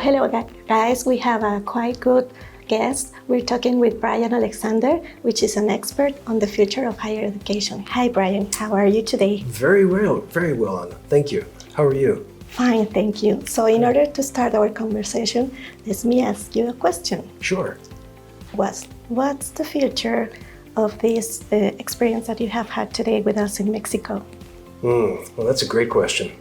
hello guys, we have a quite good guest. We're talking with Bryan Alexander, which is an expert on the future of higher education. Hi Bryan, how are you today? Very well, Anna. Thank you. How are you? Fine, thank you. So in order to start our conversation, let me ask you a question. Sure. What's the future of this experience that you have had today with us in Mexico? Well, that's a great question.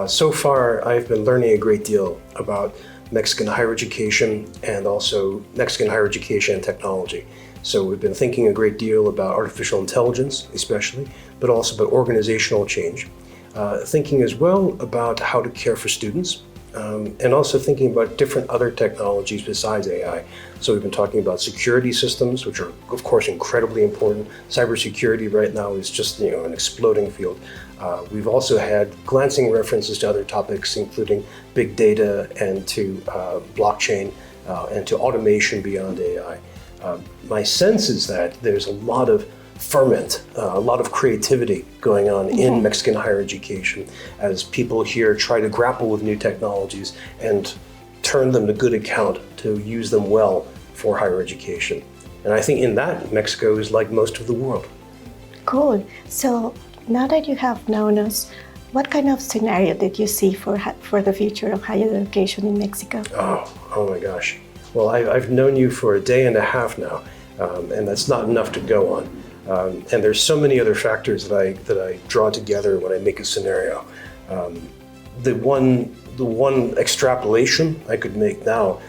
So far, I've been learning a great deal about Mexican higher education and also Mexican higher education and technology. So we've been thinking a great deal about artificial intelligence, especially, but also about organizational change. Thinking as well about how to care for students, and also thinking about different other technologies besides AI. So we've been talking about security systems, which are of course incredibly important. Cybersecurity right now is just an exploding field. We've also had glancing references to other topics, including big data and to blockchain and to automation beyond AI. My sense is that there's a lot of ferment, a lot of creativity going on in Mexican higher education as people here try to grapple with new technologies and turn them to good account to use them well for higher education. And I think in that, Mexico is like most of the world. Cool. So now that you have known us, what kind of scenario did you see for the future of higher education in Mexico? Oh my gosh. Well, I've known you for a day and a half now, and that's not enough to go on. And there's so many other factors that I draw together when I make a scenario. The one extrapolation I could make now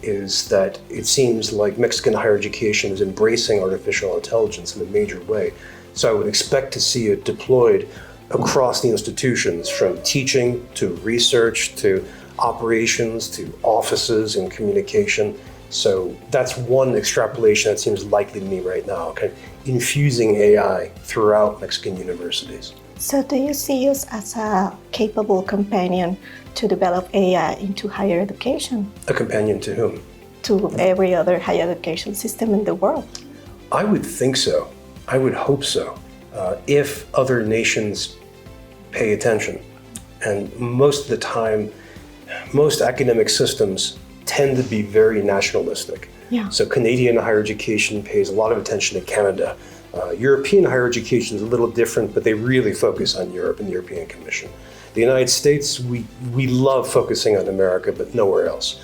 is that it seems like Mexican higher education is embracing artificial intelligence in a major way. So I would expect to see it deployed across the institutions, from teaching to research to operations to offices and communication. So that's one extrapolation that seems likely to me right now, kind of infusing AI throughout Mexican universities. So do you see us as a capable companion to develop AI into higher education? A companion to whom? To every other higher education system in the world. I would think so. I would hope so. If other nations pay attention. And most of the time, most academic systems tend to be very nationalistic. Yeah. So Canadian higher education pays a lot of attention to Canada. European higher education is a little different, but they really focus on Europe and the European Commission. The United States, we love focusing on America, but nowhere else.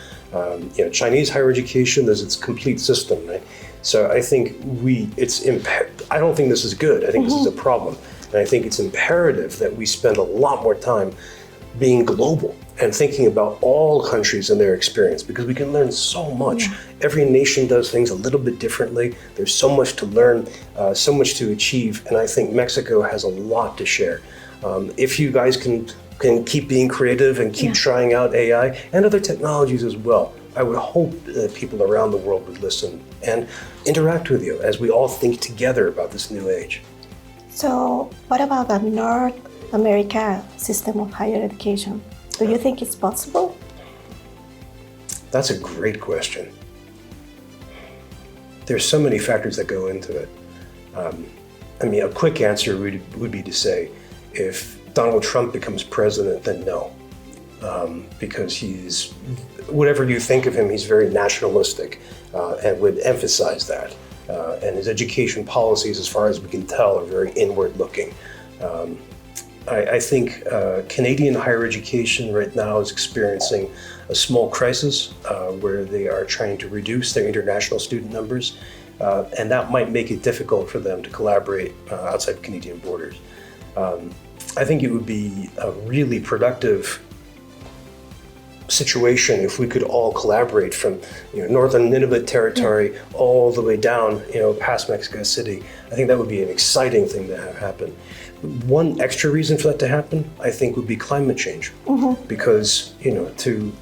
Chinese higher education, there's its complete system, right? So I think I don't think this is good. I think this is a problem. And I think it's imperative that we spend a lot more time being global and thinking about all countries and their experience, because we can learn so much. Yeah. Every nation does things a little bit differently. There's so much to learn, so much to achieve, and I think Mexico has a lot to share. If you guys can keep being creative and keep trying out AI and other technologies as well, I would hope that people around the world would listen and interact with you as we all think together about this new age. So what about the North America system of higher education? Do you think it's possible? That's a great question. There's so many factors that go into it. A quick answer would be to say, if Donald Trump becomes president, then no. Because whatever you think of him, he's very nationalistic and would emphasize that. And his education policies, as far as we can tell, are very inward-looking. I think Canadian higher education right now is experiencing a small crisis where they are trying to reduce their international student numbers, and that might make it difficult for them to collaborate outside of Canadian borders. I think it would be a really productive situation if we could all collaborate from northern Nunavut territory all the way down past Mexico City. I think that would be an exciting thing to have happen. One extra reason for that to happen, I think, would be climate change. Because to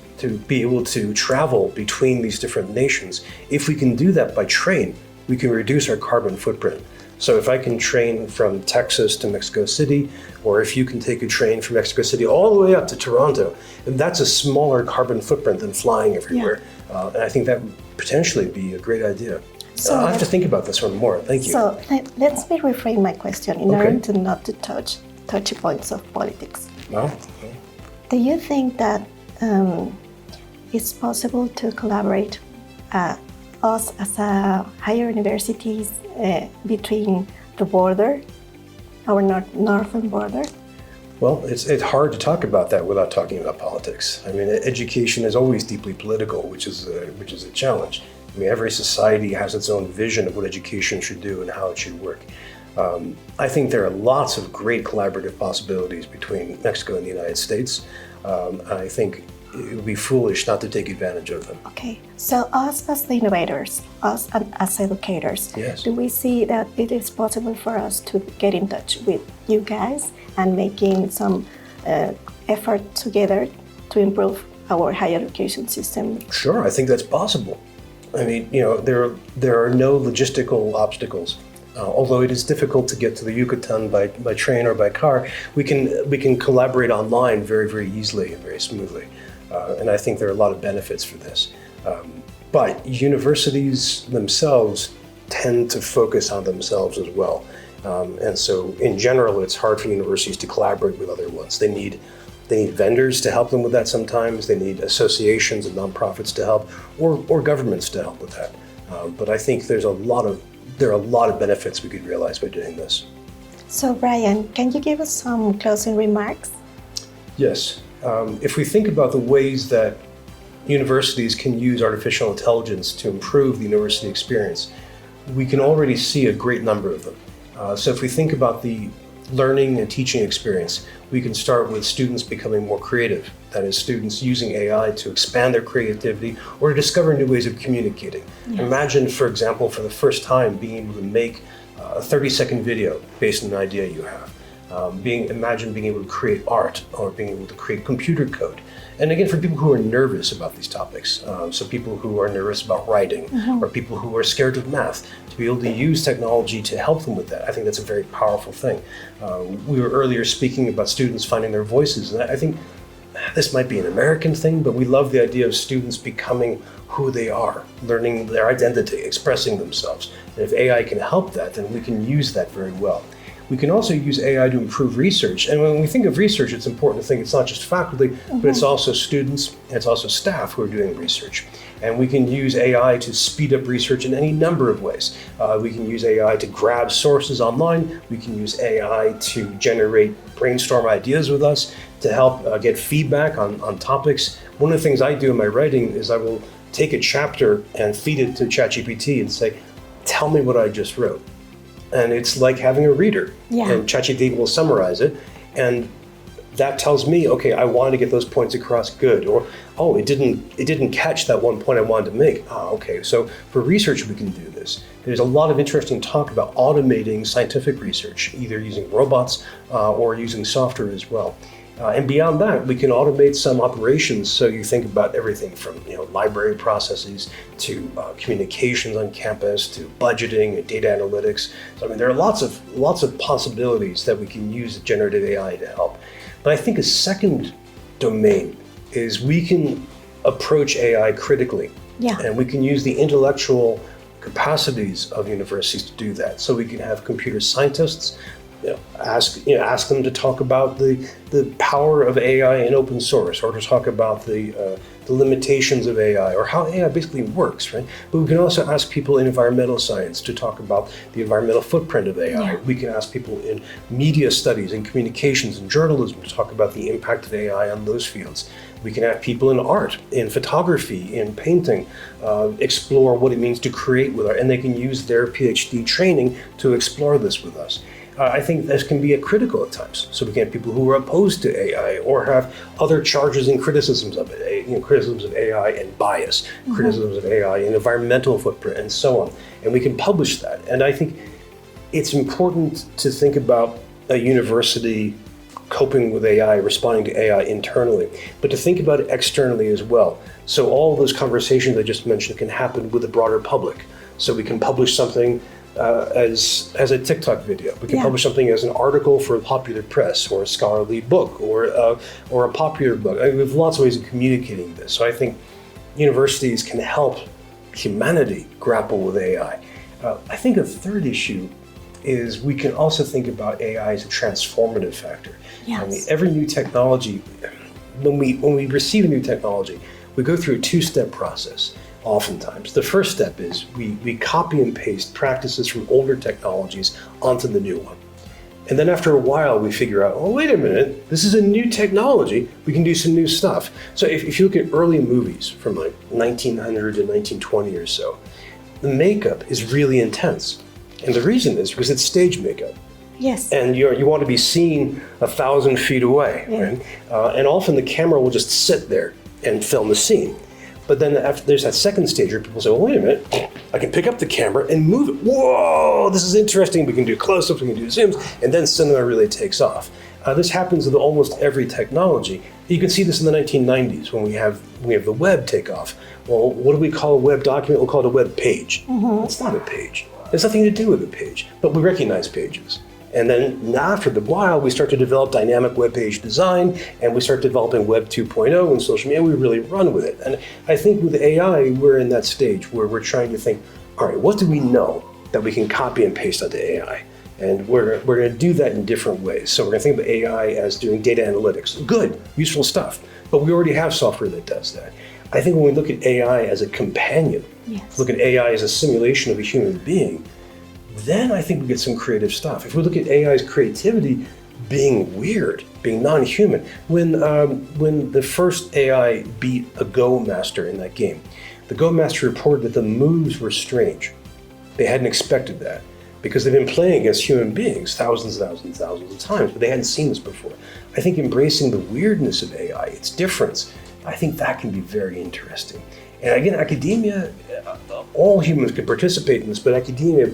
be able to travel between these different nations, if we can do that by train, we can reduce our carbon footprint. So if I can train from Texas to Mexico City, or if you can take a train from Mexico City all the way up to Toronto, and that's a smaller carbon footprint than flying everywhere. And I think that would potentially be a great idea. So I'll have to think about this one more. Thank you. So let's reframe my question in order to not to touch touchy points of politics. No. Do you think that it's possible to collaborate us as a higher universities between the border, our northern border? Well, it's hard to talk about that without talking about politics. I mean, education is always deeply political, which is a challenge. I mean, every society has its own vision of what education should do and how it should work. I think there are lots of great collaborative possibilities between Mexico and the United States. I think it would be foolish not to take advantage of them. Okay, so us as the innovators, us as educators, yes. Do we see that it is possible for us to get in touch with you guys and making some effort together to improve our higher education system? Sure, I think that's possible. I mean, there are no logistical obstacles. Although it is difficult to get to the Yucatan by train or by car, we can collaborate online very, very easily and very smoothly. And I think there are a lot of benefits for this. But universities themselves tend to focus on themselves as well. And so in general, it's hard for universities to collaborate with other ones. They need vendors to help them with that sometimes. They need associations and nonprofits to help, or governments to help with that. But I think there are a lot of benefits we could realize by doing this. So Bryan, can you give us some closing remarks? Yes. If we think about the ways that universities can use artificial intelligence to improve the university experience, we can already see a great number of them. So if we think about the learning and teaching experience, we can start with students becoming more creative. That is, students using AI to expand their creativity or to discover new ways of communicating. Yes. Imagine, for example, for the first time being able to make a 30-second video based on an idea you have. Imagine being able to create art or being able to create computer code. And again, for people who are nervous about these topics, so people who are nervous about writing, or people who are scared of math, to be able to use technology to help them with that, I think that's a very powerful thing. We were earlier speaking about students finding their voices, and I think this might be an American thing, but we love the idea of students becoming who they are, learning their identity, expressing themselves. And if AI can help that, then we can use that very well. We can also use AI to improve research. And when we think of research, it's important to think it's not just faculty, but it's also students, and it's also staff who are doing research. And we can use AI to speed up research in any number of ways. We can use AI to grab sources online. We can use AI to generate brainstorm ideas with us, to help get feedback on topics. One of the things I do in my writing is I will take a chapter and feed it to ChatGPT and say, tell me what I just wrote. And it's like having a reader. Yeah. And ChatGPT will summarize it, and that tells me, okay, I want to get those points across good, or oh, it didn't catch that one point I wanted to make. Okay. So for research, we can do this. There's a lot of interesting talk about automating scientific research, either using robots or using software as well. And beyond that, we can automate some operations. So you think about everything from library processes to communications on campus to budgeting and data analytics. So I mean, there are lots of possibilities that we can use generative AI to help. But I think a second domain is we can approach AI critically, and we can use the intellectual capacities of universities to do that. So we can have computer scientists. Ask them to talk about the power of AI in open source, or to talk about the limitations of AI, or how AI basically works, right? But we can also ask people in environmental science to talk about the environmental footprint of AI. Yeah. We can ask people in media studies and communications and journalism to talk about the impact of AI on those fields. We can have people in art, in photography, in painting, explore what it means to create with art, and they can use their PhD training to explore this with us. I think this can be critical at times. So we can have people who are opposed to AI or have other charges and criticisms of it, criticisms of AI and bias, criticisms of AI and environmental footprint, and so on. And we can publish that. And I think it's important to think about a university coping with AI, responding to AI internally, but to think about it externally as well. So all those conversations I just mentioned can happen with the broader public. So we can publish something as a TikTok video. We can publish something as an article for a popular press, or a scholarly book, or a popular book. I mean, we have lots of ways of communicating this. So I think universities can help humanity grapple with AI. I think a third issue is we can also think about AI as a transformative factor. Yes. I mean, every new technology, when we receive a new technology, we go through a two-step process. Oftentimes, the first step is we copy and paste practices from older technologies onto the new one. And then after a while, we figure out, oh, wait a minute, this is a new technology. We can do some new stuff. So if you look at early movies from like 1900 to 1920 or so, the makeup is really intense. And the reason is because it's stage makeup. Yes. And you want to be seen 1,000 feet away, Yeah. right? And often the camera will just sit there and film the scene. But then after there's that second stage where people say, well, wait a minute, I can pick up the camera and move it. Whoa, this is interesting. We can do close-ups, we can do zooms, and then cinema really takes off. This happens with almost every technology. You can see this in the 1990s when we have the web take off. Well, what do we call a web document? We'll call it a web page. It's not a page. There's nothing to do with a page, but we recognize pages. And then after the while, we start to develop dynamic web page design, and we start developing Web 2.0 and social media. We really run with it. And I think with AI, we're in that stage where we're trying to think, all right, what do we know that we can copy and paste onto AI? And we're going to do that in different ways. So we're going to think of AI as doing data analytics. Good, useful stuff. But we already have software that does that. I think when we look at AI as a companion, look at AI as a simulation of a human being, then I think we get some creative stuff. If we look at AI's creativity being weird, being non-human, when the first AI beat a Go master in that game, the Go master reported that the moves were strange. They hadn't expected that because they've been playing against human beings thousands of times, but they hadn't seen this before. I think embracing the weirdness of AI, its difference, I think that can be very interesting. And again, academia, all humans can participate in this, but academia,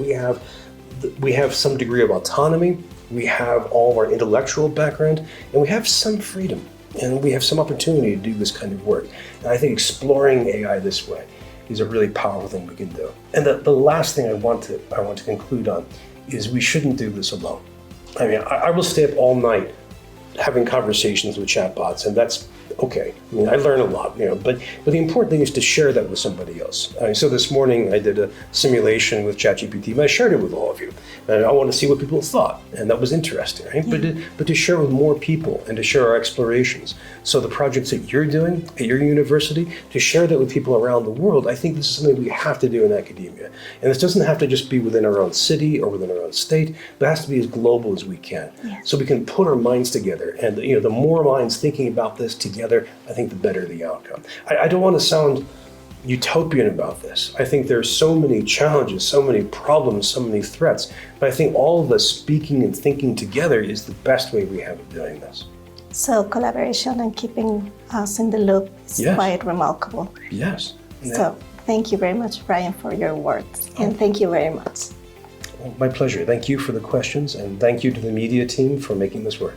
we have some degree of autonomy, we have all of our intellectual background, and we have some freedom, and we have some opportunity to do this kind of work. And I think exploring AI this way is a really powerful thing we can do. And the last thing I want to conclude on is we shouldn't do this alone. I mean, I will stay up all night having conversations with chatbots, and that's okay. I mean, I learn a lot, but the important thing is to share that with somebody else. So this morning I did a simulation with ChatGPT, and I shared it with all of you. And I want to see what people thought, and that was interesting, right? Yeah. But to share with more people and to share our explorations. So the projects that you're doing at your university, to share that with people around the world, I think this is something we have to do in academia. And this doesn't have to just be within our own city or within our own state, but it has to be as global as we can. Yeah. So we can put our minds together, and the more minds thinking about this together, I think the better the outcome. I don't want to sound utopian about this. I think there's so many challenges, so many problems, so many threats, but I think all of us speaking and thinking together is the best way we have of doing this. So collaboration and keeping us in the loop is quite remarkable. Yes. So thank you very much, Bryan, for your words, and thank you very much. Well, my pleasure. Thank you for the questions, and thank you to the media team for making this work.